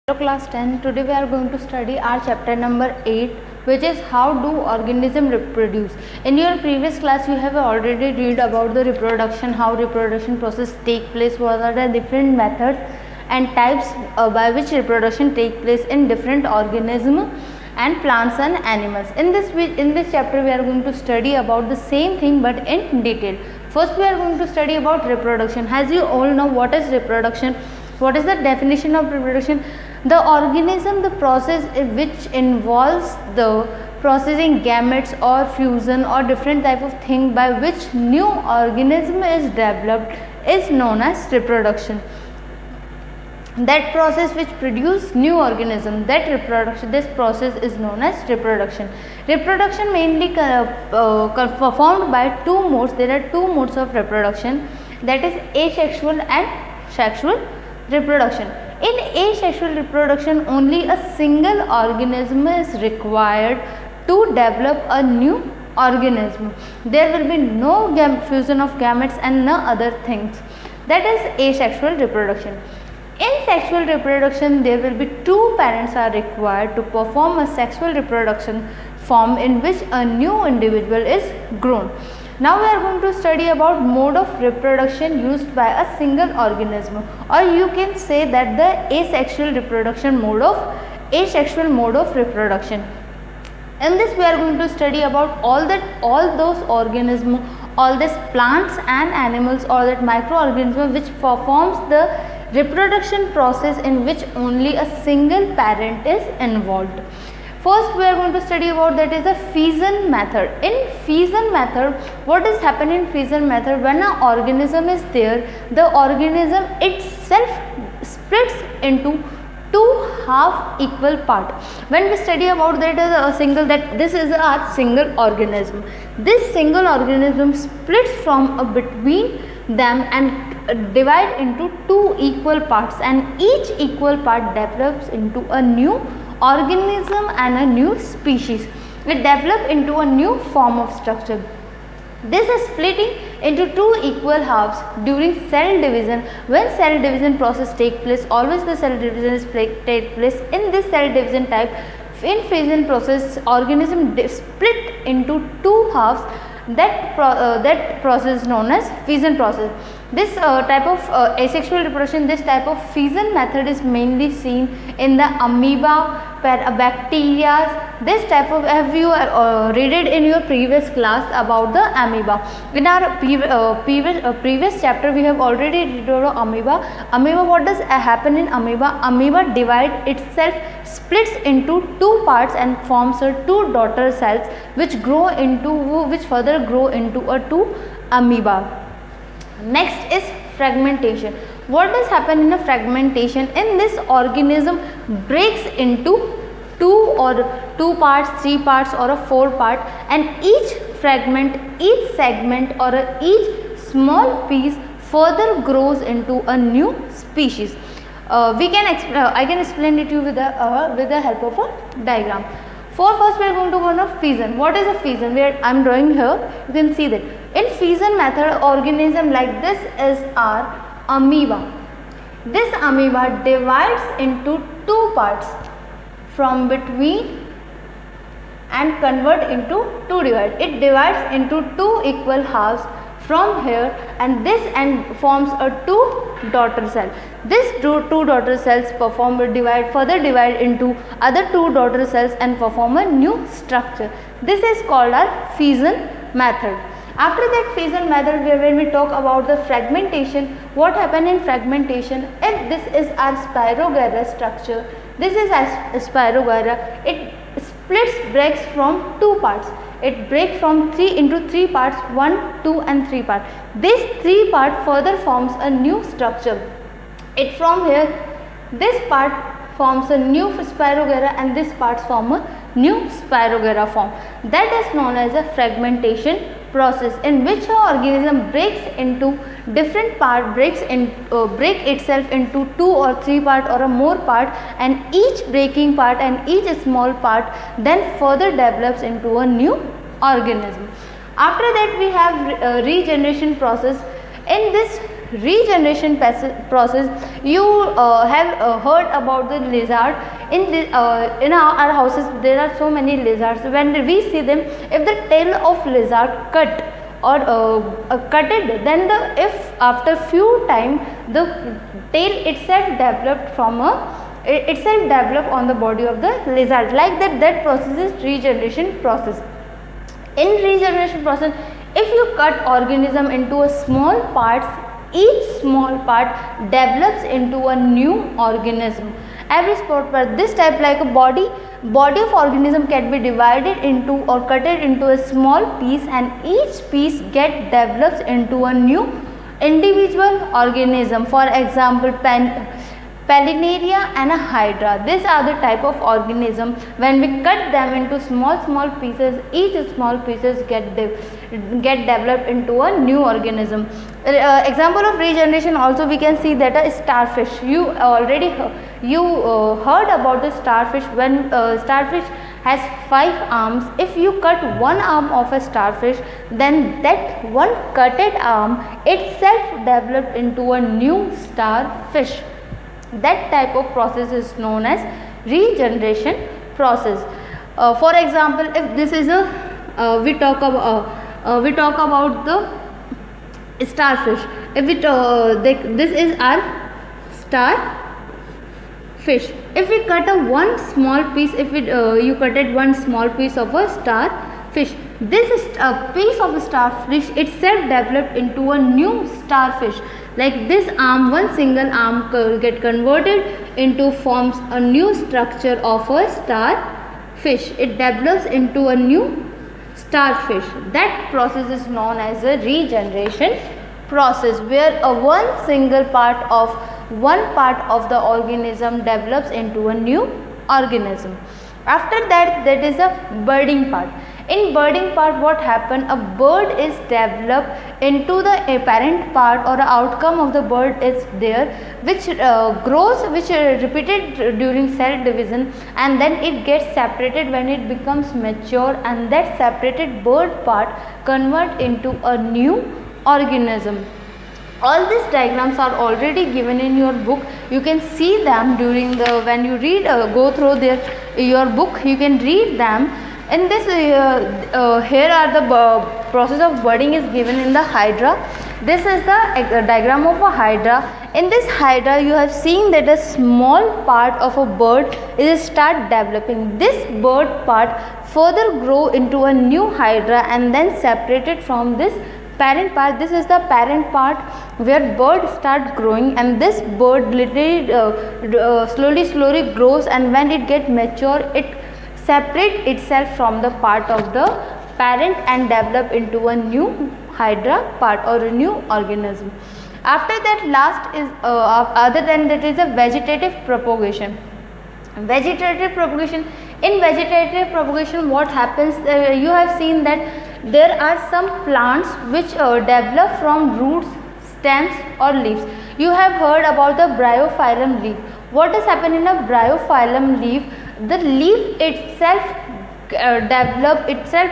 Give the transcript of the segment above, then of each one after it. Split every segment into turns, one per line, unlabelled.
Hello class 10. Today we are going to study our chapter number 8, which is how do organism reproduce. In your previous class you have already read about the reproduction, how reproduction process take place, what are the different methods and types by which reproduction take place in different organisms and plants and animals. In this chapter we are going to study about the same thing but in detail. First we are going to study about reproduction. As you all know, what is reproduction? What is the definition of reproduction? The organism, the process which involves the processing gametes or fusion or different type of thing by which new organism is developed is known as reproduction. That process which produce new organism, that reproduction, this process is known as reproduction. Reproduction mainly performed by two modes. There are two modes of reproduction, that is asexual and sexual reproduction. In asexual reproduction, only a single organism is required to develop a new organism. There will be no fusion of gametes and no other things. That is asexual reproduction. In sexual reproduction, there will be two parents are required to perform a sexual reproduction form in which a new individual is grown. Now we are going to study about mode of reproduction used by a single organism, or you can say that the asexual mode of reproduction. In this we are going to study about all those organisms, all these plants and animals, or that microorganism which performs the reproduction process in which only a single parent is involved. First we are going to study about that is a fission method. In fission method, what is happening in fission method? When an organism is there, the organism itself splits into two half equal part. When we study about that as a single, that this is a single organism. This single organism splits from between them and divide into two equal parts, and each equal part develops into a new organism and a new species. It develops into a new form of structure. This is splitting into two equal halves during cell division. When cell division process take place, always the cell division is take place in this cell division type. In fission process, organism split into two halves. That process is known as fission process. This type of asexual reproduction, this type of fission method is mainly seen in the amoeba, bacteria. This type of, have you read it in your previous class about the amoeba? In our previous chapter we have already read about amoeba. Amoeba, what does happen in amoeba? Amoeba divide itself, splits into two parts and forms two daughter cells which further grow into a two amoeba. Next is fragmentation. What does happen in a fragmentation? In this, organism breaks into two parts, three parts, or a four part, and each fragment, each segment, or each small piece further grows into a new species. I can explain it to you with the help of a diagram. First we are going to go on fission. What is a fission? Where I am drawing here, you can see that. In fission method, organism like this is our amoeba. This amoeba divides into two parts from between and convert into two divide. It divides into two equal halves from here, and this and forms a two daughter cell. This two daughter cells further divide into other two daughter cells and perform a new structure. This is called our fission method. After that fission method, when we talk about the fragmentation, what happened in fragmentation? If this is our Spirogyra structure, this is our Spirogyra. It breaks from two parts. It breaks from into three parts, 1, 2 and 3 parts. This 3 part further forms a new structure. It from here, this part forms a new Spirogyra and this part form a new Spirogyra form. That is known as a fragmentation process, in which an organism breaks into different part, break itself into 2 or 3 part or a more part, and each breaking part and each small part then further develops into a new organism. After that we have regeneration process. In this regeneration process, you have heard about the lizard. In our houses there are so many lizards. When we see them, if the tail of lizard cut or cutted, then if after few time the tail itself developed from itself developed on the body of the lizard. Like that process is regeneration process. In regeneration process, if you cut organism into a small parts, each small part develops into a new organism. Every small part, this type like a body of organism can be divided into or cut it into a small piece, and each piece get develops into a new individual organism. For example, Planaria and a hydra. These are the type of organism. When we cut them into small pieces, each small pieces get developed into a new organism. Example of regeneration also we can see that a starfish. You already heard about the starfish. When starfish has 5 arms, if you cut one arm of a starfish, then that one cutted arm itself developed into a new starfish. That type of process is known as regeneration process. For example, if this is a we talk about the starfish. If it this is our starfish. If we cut a one small piece, if it you cutted one small piece of a starfish, this is a piece of a starfish itself developed into a new starfish. Like this arm, one single arm get converted into forms a new structure of a starfish. It develops into a new starfish. That process is known as a regeneration process, where one single part of the organism develops into a new organism. After that, that is a budding part. In budding part, what happen? A bird is developed into the apparent part, or the outcome of the bird is there, which grows, which repeated during cell division, and then it gets separated when it becomes mature, and that separated bird part convert into a new organism. All these diagrams are already given in your book. You can see them during the when you read go through your book. You can read them. In this here are the process of budding is given in the hydra. This is the diagram of a hydra. In this hydra, you have seen that a small part of a bird is start developing. This bird part further grow into a new hydra and then separated from this parent part. This is the parent part where bird start growing, and this bird literally slowly grows, and when it get mature, it separate itself from the part of the parent and develop into a new hydra part or a new organism. After that, last is other than that is a vegetative propagation. Vegetative propagation. In vegetative propagation, what happens? You have seen that there are some plants which develop from roots, stems or leaves. You have heard about the bryophyllum leaf. What has happened in a bryophyllum leaf? The leaf itself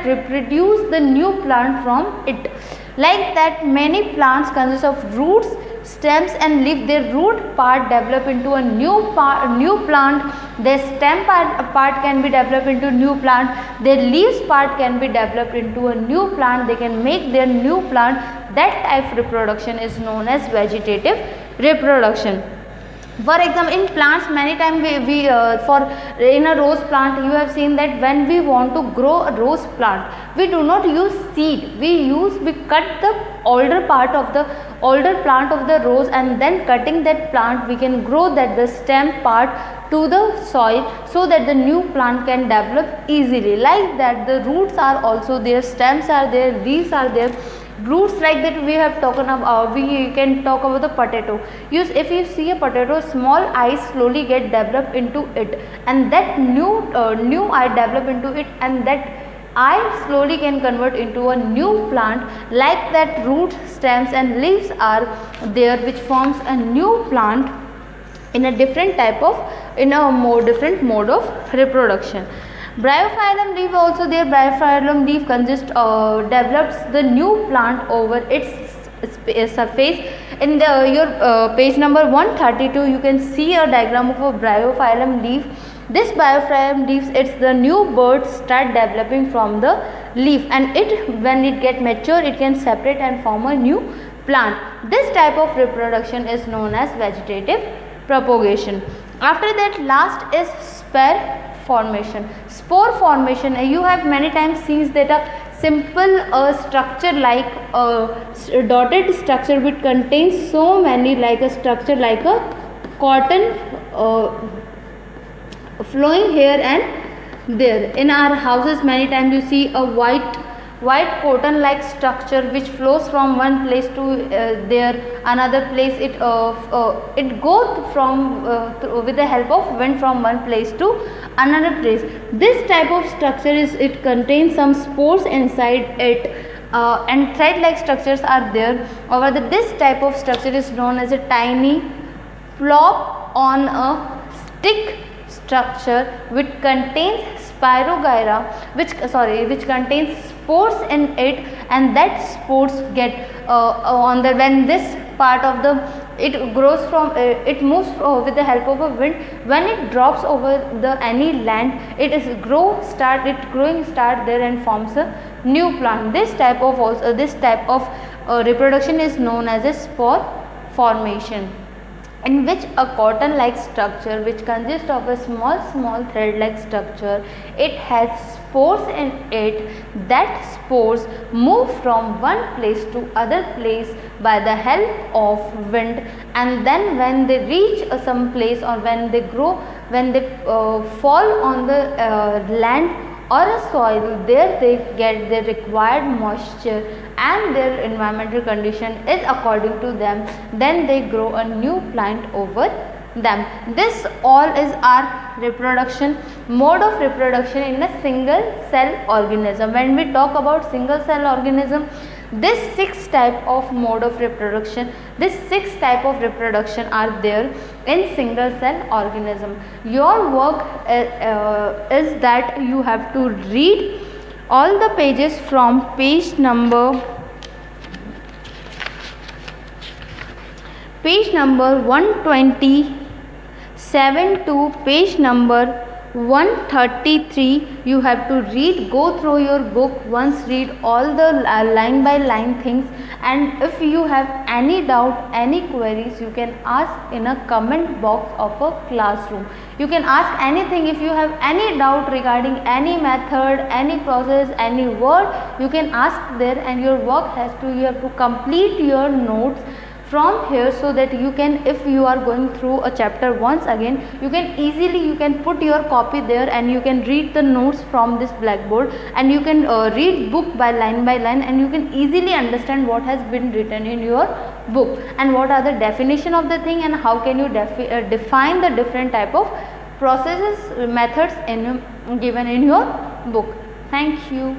reproduce the new plant from it. Like that, many plants consist of roots, stems and leaf. Their root part develop into a new plant. Their stem part can be developed into new plant. Their leaves part can be developed into a new plant. They can make their new plant. That type of reproduction is known as vegetative reproduction. For example, in plants, many times we in a rose plant, you have seen that when we want to grow a rose plant, we do not use seed. We cut the older plant of the rose, and then cutting that plant, we can grow the stem part to the soil, so that the new plant can develop easily. Like that, the roots are also there, stems are there, leaves are there. Roots, like that we have talked about. We can talk about the potato. If you see a potato, small eyes slowly get developed into it, and that new eye develop into it, and that eye slowly can convert into a new plant. Like that, roots, stems and leaves are there, which forms a new plant in a different different mode of reproduction. Bryophyllum leaf also there. Bryophyllum leaf develops the new plant over its surface. In your page number 132, you can see a diagram of a bryophyllum leaf. This bryophyllum leaves, it's the new birds start developing from the leaf, and when it get mature, it can separate and form a new plant. This type of reproduction is known as vegetative propagation. After that, last is spore formation. Spore formation, you have many times seen that a simple structure like a dotted structure which contains so many, like a structure like a cotton flowing here and there. In our houses many times you see a white cotton like structure which flows from one place to there another place. It goes from with the help of wind from one place to another place. This type of structure it contains some spores inside it, and thread like structures are there. However, this type of structure is known as a tiny plop on a stick structure which contains spirogyra, which contains spores in it, and that spores get on the when this part of the it grows from it moves with the help of a wind. When it drops over the any land, growing start there and forms a new plant. This type of reproduction is known as a spore formation, in which a cotton like structure which consists of a small thread like structure, it has spores in it. That spores move from one place to other place by the help of wind, and then when they reach some place or when they fall on the land or a soil, there they get the required moisture and their environmental condition is according to them, then they grow a new plant over them. This all is our reproduction, mode of reproduction in a single cell organism. When we talk about single cell organism, this 6 type of mode of reproduction, are there in single cell organism. Your work is that you have to read all the pages from page number 127 to page number 133. You have to go through your book once, read all the line by line things, and if you have any doubt, any queries, you can ask in a comment box of a classroom. You can ask anything. If you have any doubt regarding any method, any process, any word, you can ask there, and your work you have to complete your notes from here, so that you can, if you are going through a chapter once again, you can put your copy there and you can read the notes from this blackboard, and you can read book by line, and you can easily understand what has been written in your book and what are the definition of the thing and how can you define the different type of processes, methods given in your book. Thank you.